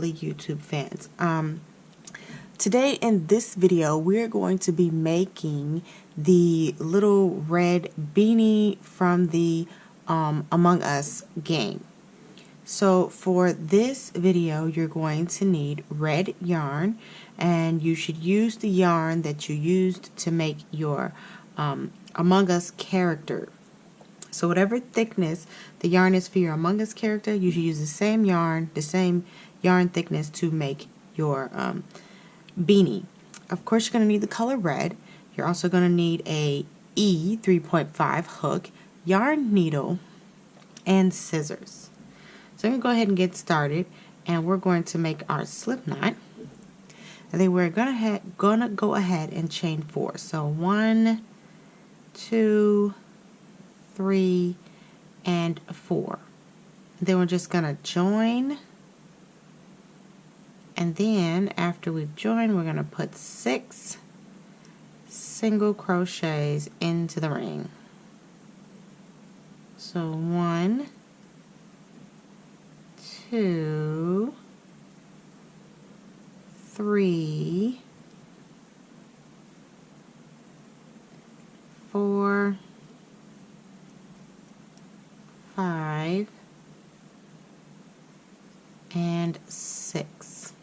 lovely YouTube fans. Today in this video we're going to be making the little red beanie from the Among Us game. So for this video you're going to need red yarn, and you should use the yarn that you used to make your Among Us character. So whatever thickness the yarn is for your Among Us character, you should use the same yarn thickness to make your beanie. Of course, you're going to need the color red. You're also going to need a E 3.5 hook, yarn needle, and scissors. So I'm going to go ahead and get started, and we're going to make our slip knot. And then we're gonna go ahead and chain 4. So 1, 2, 3, and 4. Then we're just gonna join, and then after we've joined we're gonna put 6 single crochets into the ring. So 1, 2, 3, 4, 5, and 6.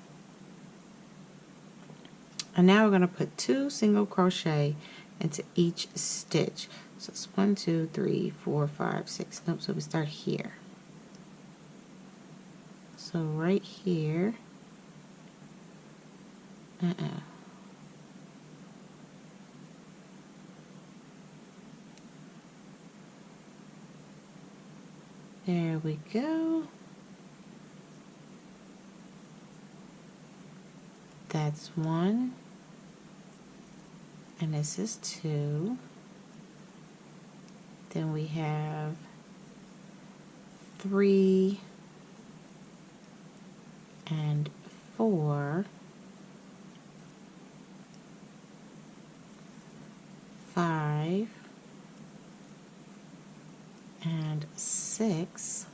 And now we're going to put 2 single crochet into each stitch. So it's 1, 2, 3, 4, 5, 6. Nope, so we start here. So right here. There we go. That's 1. And this is 2. Then we have 3 and 4. 5 and 6,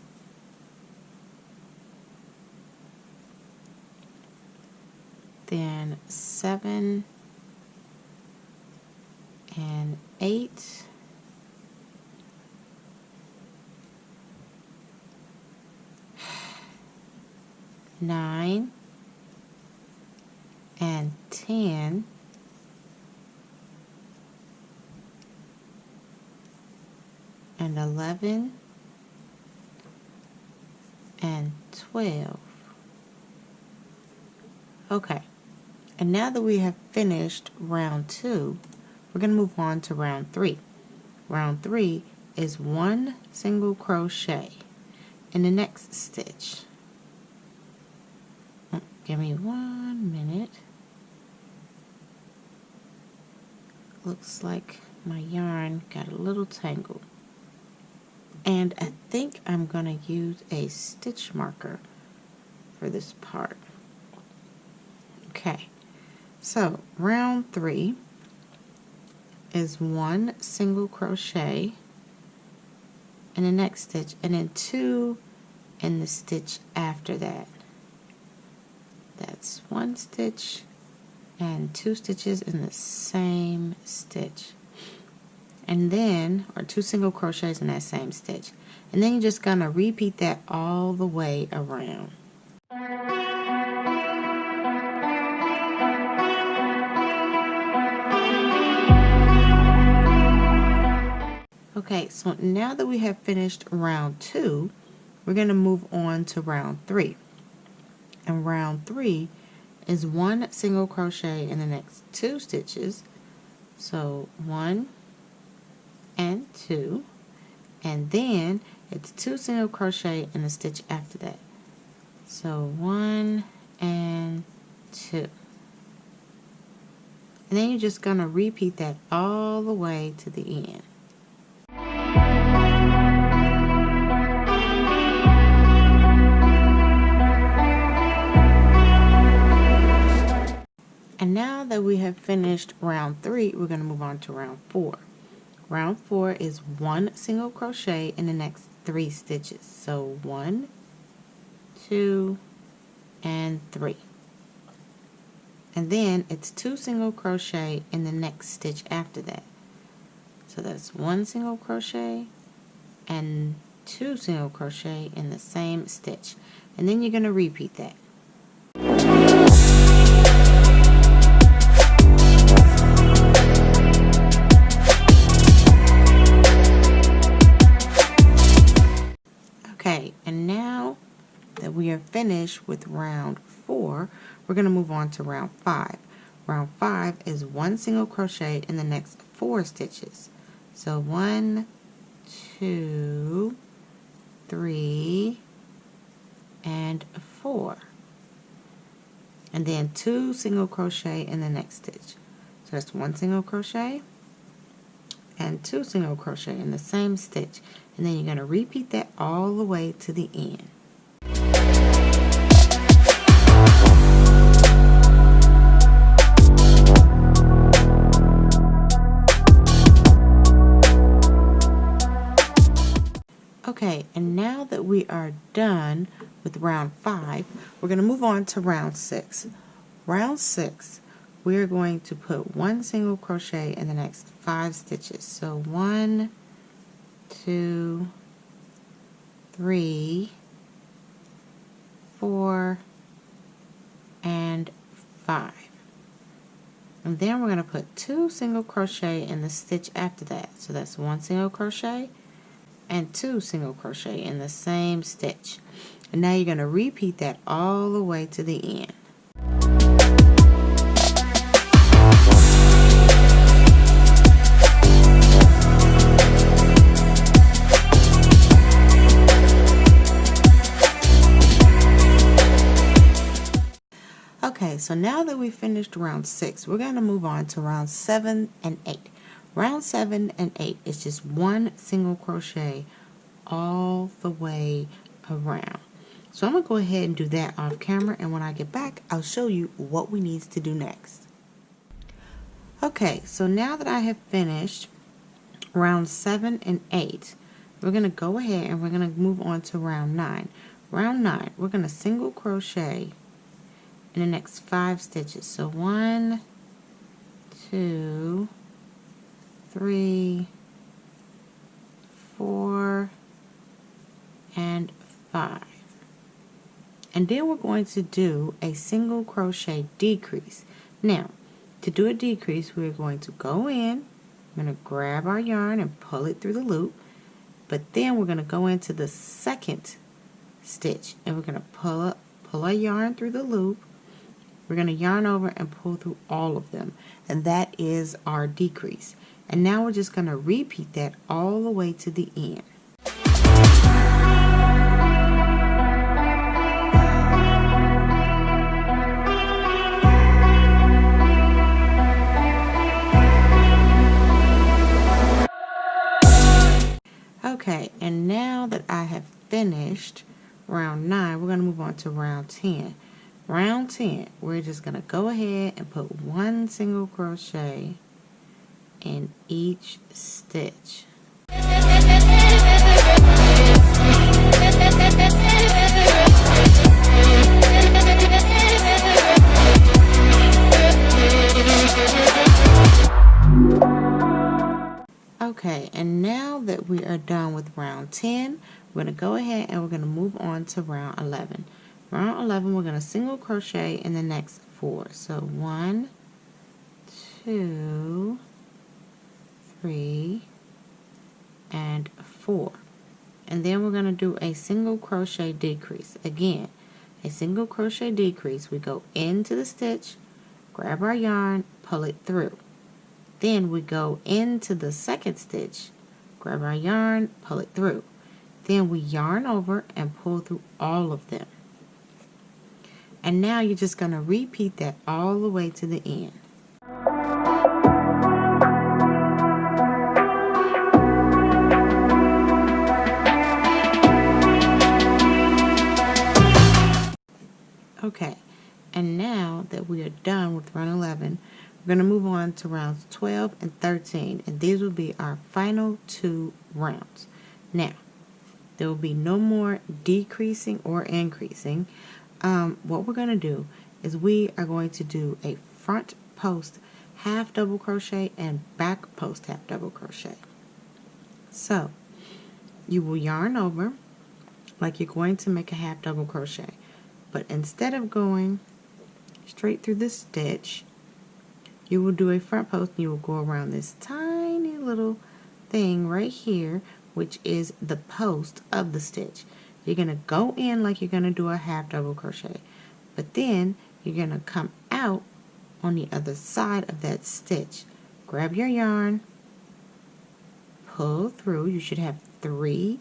then 7 and 8, 9 and 10, and 11 and 12. Okay, and now that we have finished round 2, we're going to move on to round 3. Round 3 is 1 single crochet in the next stitch. Give me 1 minute. Looks like my yarn got a little tangled. And I think I'm going to use a stitch marker for this part. Okay, so round 3 is 1 single crochet in the next stitch, and then 2 in the stitch after that. That's 1 stitch and 2 stitches in the same stitch. And then, or 2 single crochets in that same stitch. And then you're just going to repeat that all the way around. Okay, so now that we have finished round 2, we're going to move on to round 3. And round 3 is 1 single crochet in the next 2 stitches. So 1 and 2, and then it's 2 single crochet in the stitch after that. So 1 and 2, and then you're just going to repeat that all the way to the end. And now that we have finished round 3, we're going to move on to round 4. Round 4 is 1 single crochet in the next 3 stitches. So 1, 2, and 3. And then it's 2 single crochet in the next stitch after that. So that's 1 single crochet and 2 single crochet in the same stitch. And then you're going to repeat that. Okay, and now that we are finished with round 4, we're going to move on to round 5. Round 5 is 1 single crochet in the next 4 stitches. So 1, 2, 3, and 4. And then 2 single crochet in the next stitch. So that's 1 single crochet and 2 single crochet in the same stitch. And then you're going to repeat that all the way to the end. Okay, and now that we are done with round 5, we're going to move on to round 6. Round 6, we're going to put 1 single crochet in the next 5 stitches. So 1, 2, 3, 4, and 5. And then we're going to put 2 single crochet in the stitch after that. So that's 1 single crochet and 2 single crochet in the same stitch. And now you're going to repeat that all the way to the end. Okay, so now that we finished round 6, we're going to move on to round 7 and 8. Round 7 and 8 is just 1 single crochet all the way around. So I'm going to go ahead and do that off camera, and when I get back, I'll show you what we need to do next. Okay, so now that I have finished round 7 and 8, we're going to go ahead and we're going to move on to round 9. Round 9, we're going to single crochet in the next 5 stitches. So 1, 2, 3, 4, and 5. And then we're going to do a single crochet decrease. Now, to do a decrease, we're going to go in, we're going to grab our yarn and pull it through the loop, but then we're going to go into the second stitch and we're going to pull our yarn through the loop. We're going to yarn over and pull through all of them, and that is our decrease. And now we're just going to repeat that all the way to the end. Okay, and now that I have finished round 9, we're going to move on to round 10. Round 10, we're just going to go ahead and put 1 single crochet in each stitch. Okay, and now that we are done with round 10, we're going to go ahead and we're going to move on to round 11. Round 11, we're going to single crochet in the next 4. So 1, 2, 3, and 4. And then we're going to do a single crochet decrease. Again, a single crochet decrease. We go into the stitch, grab our yarn, pull it through. Then we go into the second stitch, grab our yarn, pull it through. Then we yarn over and pull through all of them. And now you're just going to repeat that all the way to the end. Okay, and now that we are done with round 11, we're going to move on to rounds 12 and 13, and these will be our final 2 rounds. Now, there will be no more decreasing or increasing. what we're going to do is we are going to do a front post half double crochet and back post half double crochet. So you will yarn over like you're going to make a half double crochet, but instead of going straight through the stitch, you will do a front post and you will go around this tiny little thing right here, which is the post of the stitch. You're going to go in like you're going to do a half double crochet, but then you're going to come out on the other side of that stitch. Grab your yarn, pull through. You should have 3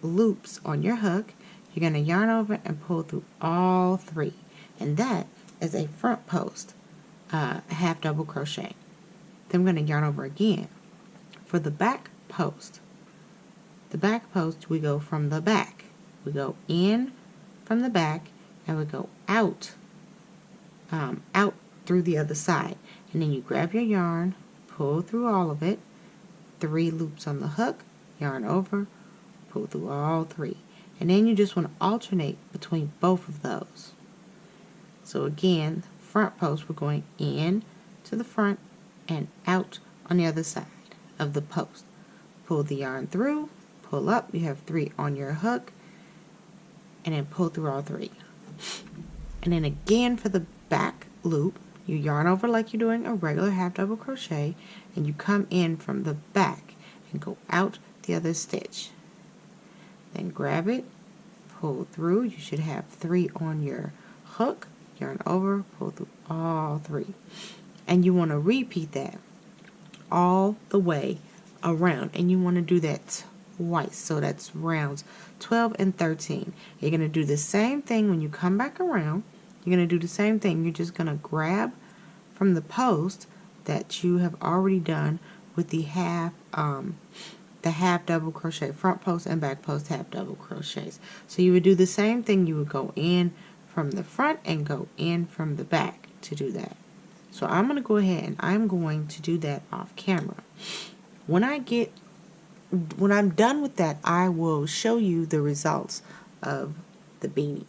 loops on your hook. You're going to yarn over and pull through all 3, and that is a front post half double crochet. Then we're going to yarn over again. For the back post, we go from the back. We go in from the back and we go out through the other side. And then you grab your yarn, pull through all of it, 3 loops on the hook, yarn over, pull through all 3. And then you just want to alternate between both of those. So again, front post, we're going in to the front and out on the other side of the post. Pull the yarn through, pull up, you have 3 on your hook, and then pull through all 3. And then again for the back loop, you yarn over like you're doing a regular half double crochet, and you come in from the back and go out the other stitch. Then grab it, pull through, you should have 3 on your hook, yarn over, pull through all 3. And you want to repeat that all the way around, and you want to do that twice, so that's rounds 12 and 13. You're going to do the same thing when you come back around. You're going to do the same thing. You're just going to grab from the post that you have already done with the half double crochet, front post and back post half double crochets. So you would do the same thing. You would go in from the front and go in from the back to do that. So I'm going to go ahead and I'm going to do that off camera. When I'm done with that, I will show you the results of the beanie.